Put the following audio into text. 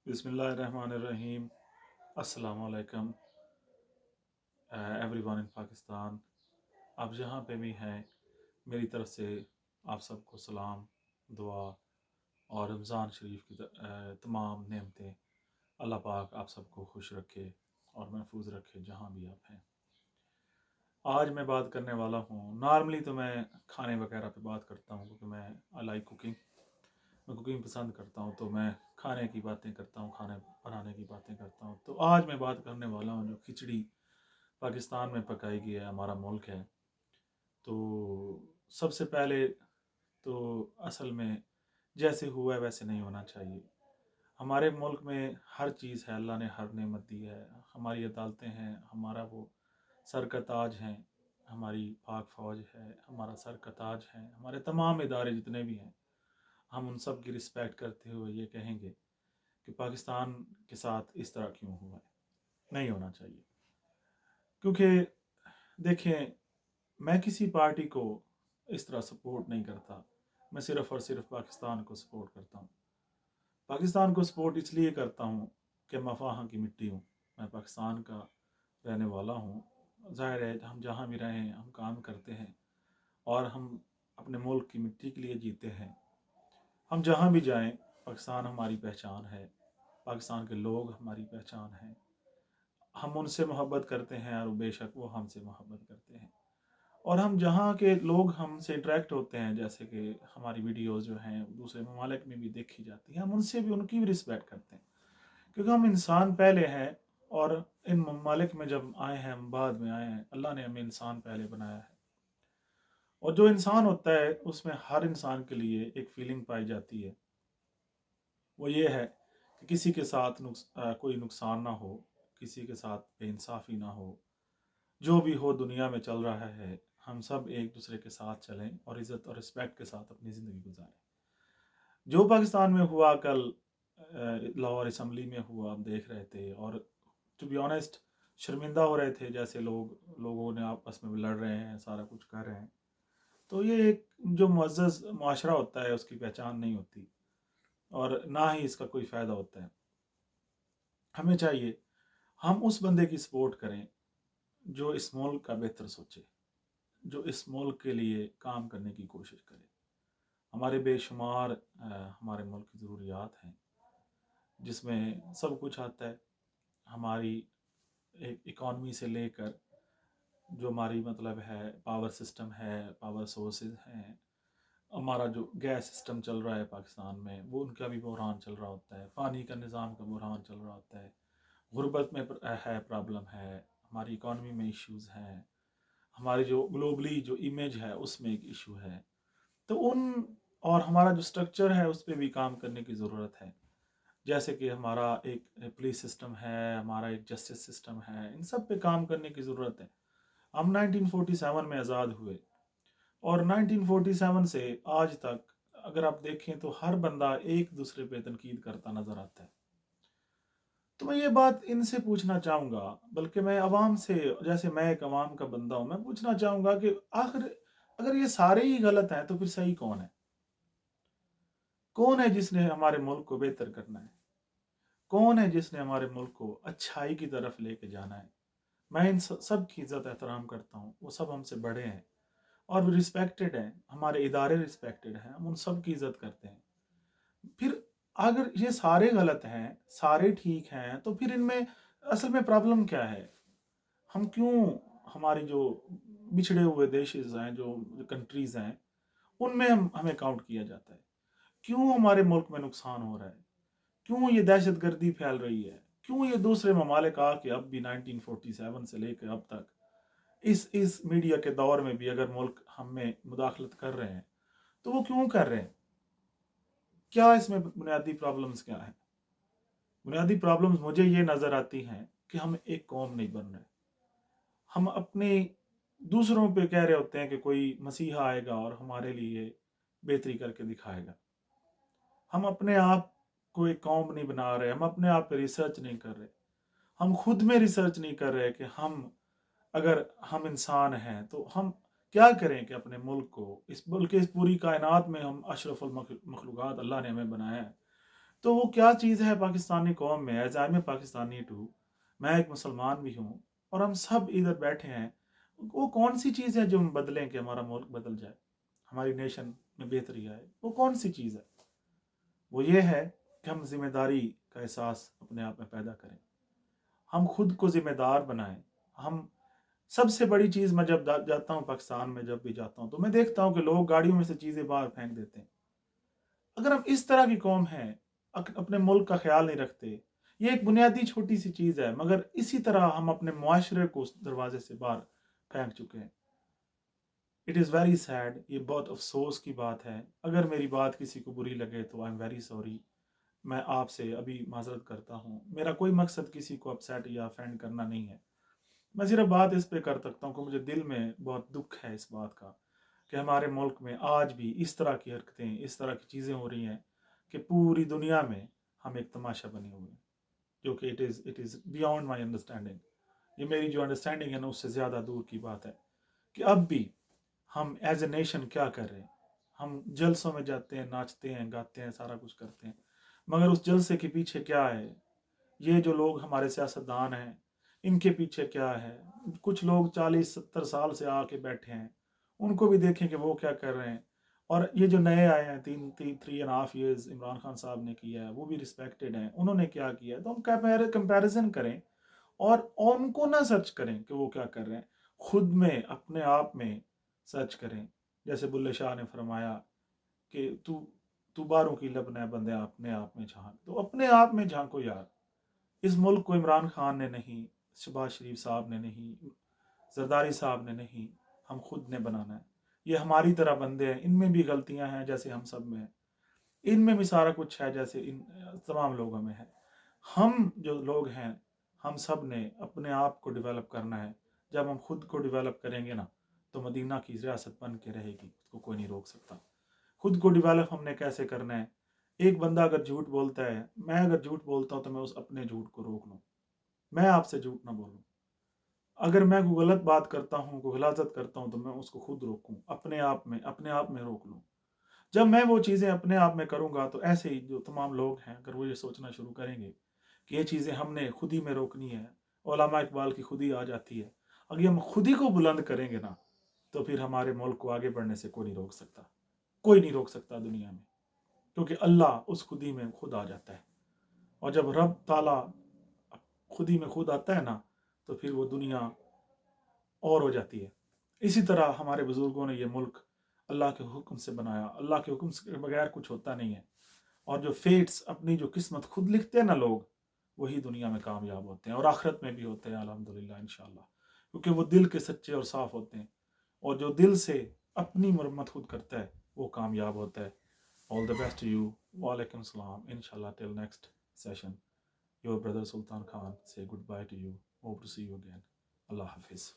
بسم اللہ الرحمن الرحیم. السلام علیکم ایوری ون ان پاکستان. آپ جہاں پہ بھی ہیں میری طرف سے آپ سب کو سلام، دعا اور رمضان شریف کی تمام نعمتیں. اللہ پاک آپ سب کو خوش رکھے اور محفوظ رکھے جہاں بھی آپ ہیں. آج میں بات کرنے والا ہوں. نارملی تو میں کھانے وغیرہ پہ بات کرتا ہوں کیونکہ میں آئی لائک کوکنگ. میں کوکنگ پسند کرتا ہوں تو میں کھانے کی باتیں کرتا ہوں، کھانے بنانے کی باتیں کرتا ہوں. تو آج میں بات کرنے والا ہوں جو کھچڑی پاکستان میں پکائی گئی ہے، ہمارا ملک ہے. تو سب سے پہلے تو اصل میں جیسے ہوا ہے ویسے نہیں ہونا چاہیے. ہمارے ملک میں ہر چیز ہے، اللہ نے ہر نعمت دی ہے. ہماری عدالتیں ہیں، ہمارا وہ سر کا تاج ہیں، ہماری پاک فوج ہے، ہمارا سر کا تاج ہے. ہمارے تمام ادارے جتنے بھی ہیں، ہم ان سب کی رسپیکٹ کرتے ہوئے یہ کہیں گے کہ پاکستان کے ساتھ اس طرح کیوں ہوا ہے. نہیں ہونا چاہیے. کیونکہ دیکھیں، میں کسی پارٹی کو اس طرح سپورٹ نہیں کرتا. میں صرف اور صرف پاکستان کو سپورٹ کرتا ہوں. پاکستان کو سپورٹ اس لیے کرتا ہوں کہ میں وہاں کی مٹی ہوں. میں پاکستان کا رہنے والا ہوں. ظاہر ہے ہم جہاں بھی رہیں ہم کام کرتے ہیں اور ہم اپنے ملک کی مٹی کے لیے جیتے ہیں. ہم جہاں بھی جائیں پاکستان ہماری پہچان ہے، پاکستان کے لوگ ہماری پہچان ہیں. ہم ان سے محبت کرتے ہیں اور بے شک وہ ہم سے محبت کرتے ہیں. اور ہم جہاں کے لوگ ہم سے انٹریکٹ ہوتے ہیں، جیسے کہ ہماری ویڈیوز جو ہیں دوسرے ممالک میں بھی دیکھی جاتی ہیں، ہم ان سے بھی ان کی بھی رسپیکٹ کرتے ہیں. کیونکہ ہم انسان پہلے ہیں اور ان ممالک میں جب آئے ہیں ہم بعد میں آئے ہیں. اللہ نے ہمیں انسان پہلے بنایا ہے. اور جو انسان ہوتا ہے اس میں ہر انسان کے لیے ایک فیلنگ پائی جاتی ہے. وہ یہ ہے کہ کسی کے ساتھ کوئی نقصان نہ ہو، کسی کے ساتھ بے انصافی نہ ہو. جو بھی ہو دنیا میں چل رہا ہے، ہم سب ایک دوسرے کے ساتھ چلیں اور عزت اور رسپیکٹ کے ساتھ اپنی زندگی گزاریں. جو پاکستان میں ہوا کل لاہور اسمبلی میں ہوا، آپ دیکھ رہے تھے. اور ٹو بی آنیسٹ شرمندہ ہو رہے تھے، جیسے لوگوں نے آپس میں لڑ رہے ہیں، سارا کچھ کر رہے ہیں. تو یہ ایک جو معزز معاشرہ ہوتا ہے اس کی پہچان نہیں ہوتی اور نہ ہی اس کا کوئی فائدہ ہوتا ہے. ہمیں چاہیے ہم اس بندے کی سپورٹ کریں جو اس ملک کا بہتر سوچے، جو اس ملک کے لیے کام کرنے کی کوشش کرے. ہمارے بے شمار ہمارے ملک کی ضروریات ہیں جس میں سب کچھ آتا ہے. ہماری اکانومی سے لے کر جو ہماری مطلب ہے پاور سسٹم ہے، پاور سورسز ہیں. ہمارا جو گیس سسٹم چل رہا ہے پاکستان میں وہ ان کا بھی بحران چل رہا ہوتا ہے. پانی کا نظام کا بحران چل رہا ہوتا ہے. غربت میں ہے پرابلم ہے. ہماری اکانومی میں ایشوز ہیں. ہماری جو گلوبلی جو امیج ہے اس میں ایک ایشو ہے. تو اور ہمارا جو سٹرکچر ہے اس پہ بھی کام کرنے کی ضرورت ہے. جیسے کہ ہمارا ایک پولیس سسٹم ہے، ہمارا ایک جسٹس سسٹم ہے. ان سب پہ کام کرنے کی ضرورت ہے. ہم 1947 میں آزاد ہوئے اور 1947 سے آج تک اگر آپ دیکھیں تو ہر بندہ ایک دوسرے پہ تنقید کرتا نظر آتا ہے. تو میں یہ بات ان سے پوچھنا چاہوں گا، بلکہ میں عوام سے، جیسے میں ایک عوام کا بندہ ہوں، میں پوچھنا چاہوں گا کہ آخر اگر یہ سارے ہی غلط ہیں تو پھر صحیح کون ہے؟ کون ہے جس نے ہمارے ملک کو بہتر کرنا ہے؟ کون ہے جس نے ہمارے ملک کو اچھائی کی طرف لے کے جانا ہے؟ میں ان سب کی عزت احترام کرتا ہوں. وہ سب ہم سے بڑے ہیں اور رسپیکٹڈ ہیں. ہمارے ادارے رسپیکٹڈ ہیں، ہم ان سب کی عزت کرتے ہیں. پھر اگر یہ سارے غلط ہیں، سارے ٹھیک ہیں، تو پھر ان میں اصل میں پرابلم کیا ہے؟ ہم کیوں ہماری جو بچھڑے ہوئے دیشز ہیں، جو کنٹریز ہیں، ان میں ہمیں کاؤنٹ کیا جاتا ہے؟ کیوں ہمارے ملک میں نقصان ہو رہا ہے؟ کیوں یہ دہشت گردی پھیل رہی ہے؟ کیوں یہ دوسرے ممالک آ کے اب بھی 1947 سے لے کے اب تک اس میڈیا کے دور میں بھی اگر ملک ہم میں مداخلت کر رہے ہیں تو وہ کیوں کر رہے ہیں؟ کیا اس میں بنیادی پرابلمز کیا ہیں؟ بنیادی پرابلمز مجھے یہ نظر آتی ہیں کہ ہم ایک قوم نہیں بن رہے. ہم اپنے دوسروں پہ کہہ رہے ہوتے ہیں کہ کوئی مسیحا آئے گا اور ہمارے لیے بہتری کر کے دکھائے گا. ہم اپنے آپ کو ایک قوم نہیں بنا رہے. ہم اپنے آپ پہ ریسرچ نہیں کر رہے. ہم خود میں ریسرچ نہیں کر رہے کہ اگر ہم انسان ہیں تو ہم کیا کریں کہ اپنے ملک کو بلکہ اس پوری کائنات میں ہم اشرف المخلوقات اللہ نے ہمیں بنایا ہے. تو وہ کیا چیز ہے پاکستانی قوم میں؟ As I am a Pakistani too, میں ایک مسلمان بھی ہوں اور ہم سب ادھر بیٹھے ہیں، وہ کون سی چیز ہے جو ہم بدلیں کہ ہمارا ملک بدل جائے، ہماری نیشن میں بہتری آئے؟ وہ کون سی چیز ہے؟ وہ یہ ہے کہ ہم ذمہ داری کا احساس اپنے آپ میں پیدا کریں، ہم خود کو ذمہ دار بنائیں۔ ہم سب سے بڑی چیز، میں جب جاتا ہوں پاکستان میں، جب بھی جاتا ہوں تو میں دیکھتا ہوں کہ لوگ گاڑیوں میں سے چیزیں باہر پھینک دیتے ہیں۔ اگر ہم اس طرح کی قوم ہیں، اپنے ملک کا خیال نہیں رکھتے، یہ ایک بنیادی چھوٹی سی چیز ہے، مگر اسی طرح ہم اپنے معاشرے کو اس دروازے سے باہر پھینک چکے ہیں۔ اٹ از ویری سیڈ، یہ بہت افسوس کی بات ہے۔ اگر میری بات کسی کو بری لگے تو آئی ایم ویری سوری، میں آپ سے ابھی معذرت کرتا ہوں۔ میرا کوئی مقصد کسی کو اپسیٹ یا افینڈ کرنا نہیں ہے، میں صرف بات اس پہ کر سکتا ہوں کہ مجھے دل میں بہت دکھ ہے اس بات کا کہ ہمارے ملک میں آج بھی اس طرح کی حرکتیں، اس طرح کی چیزیں ہو رہی ہیں کہ پوری دنیا میں ہم ایک تماشا بنے ہوئے ہیں، جو کہ it is beyond my understanding. یہ میری جو انڈرسٹینڈنگ ہے نا، اس سے زیادہ دور کی بات ہے کہ اب بھی ہم ایز اے نیشن کیا کر رہے ہیں۔ ہم جلسوں میں جاتے ہیں، ناچتے ہیں، گاتے ہیں، سارا کچھ کرتے ہیں، مگر اس جلسے کے پیچھے کیا ہے؟ یہ جو لوگ ہمارے سیاستدان ہیں، ان کے پیچھے کیا ہے؟ کچھ لوگ 40-70 سال سے آ کے بیٹھے ہیں، ان کو بھی دیکھیں کہ وہ کیا کر رہے ہیں۔ اور یہ جو نئے آئے ہیں، 3.5 years عمران خان صاحب نے کیا ہے، وہ بھی رسپیکٹڈ ہیں، انہوں نے کیا کیا ہے؟ تو ہم کمپیریزن کریں اور ان کو نہ سرچ کریں کہ وہ کیا کر رہے ہیں، خود میں اپنے آپ میں سرچ کریں۔ جیسے بلے شاہ نے فرمایا کہ تو باروں کی لب نہ بندے، اپنے آپ میں جھانک، تو اپنے آپ میں جھانکو یار۔ اس ملک کو عمران خان نے نہیں، شہباز شریف صاحب نے نہیں، زرداری صاحب نے نہیں، ہم خود نے بنانا ہے۔ یہ ہماری طرح بندے ہیں، ان میں بھی غلطیاں ہیں جیسے ہم سب میں ہیں، ان میں بھی سارا کچھ ہے جیسے ان تمام لوگوں میں ہے۔ ہم جو لوگ ہیں، ہم سب نے اپنے آپ کو ڈیولپ کرنا ہے۔ جب ہم خود کو ڈیولپ کریں گے نا، تو مدینہ کی ریاست بن کے رہے گی، اس کو کوئی نہیں روک سکتا۔ خود کو ڈیولپ ہم نے کیسے کرنا ہے؟ ایک بندہ اگر جھوٹ بولتا ہے، میں اگر جھوٹ بولتا ہوں تو میں اس اپنے جھوٹ کو روک لوں، میں آپ سے جھوٹ نہ بولوں۔ اگر میں کوئی غلط بات کرتا ہوں، کوئی غلاظت کرتا ہوں، تو میں اس کو خود روکوں، اپنے آپ میں روک لوں۔ جب میں وہ چیزیں اپنے آپ میں کروں گا تو ایسے ہی جو تمام لوگ ہیں، اگر وہ یہ سوچنا شروع کریں گے کہ یہ چیزیں ہم نے خود ہی میں روکنی ہے، علامہ اقبال کی خود ہی آ جاتی ہے، اگر ہم خود ہی کو بلند کریں گے نا، تو پھر ہمارے ملک کو آگے بڑھنے سے کوئی نہیں روک سکتا، کوئی نہیں روک سکتا دنیا میں، کیونکہ اللہ اس خود ہی میں خود آ جاتا ہے۔ اور جب رب تعالیٰ خود ہی میں خود آتا ہے نا، تو پھر وہ دنیا اور ہو جاتی ہے۔ اسی طرح ہمارے بزرگوں نے یہ ملک اللہ کے حکم سے بنایا، اللہ کے حکم سے بغیر کچھ ہوتا نہیں ہے۔ اور جو فیٹس، اپنی جو قسمت خود لکھتے ہیں نا لوگ، وہی دنیا میں کامیاب ہوتے ہیں اور آخرت میں بھی ہوتے ہیں الحمدللہ انشاءاللہ، کیونکہ وہ دل کے سچے اور صاف ہوتے ہیں، اور جو دل سے اپنی مرمت خود کرتا ہے وہ کامیاب ہوتا ہے۔ All the best to you. Walaikum salam. Inshallah, till next session. Your brother Sultan Khan say goodbye to you. Hope to see you again. Allah Hafiz.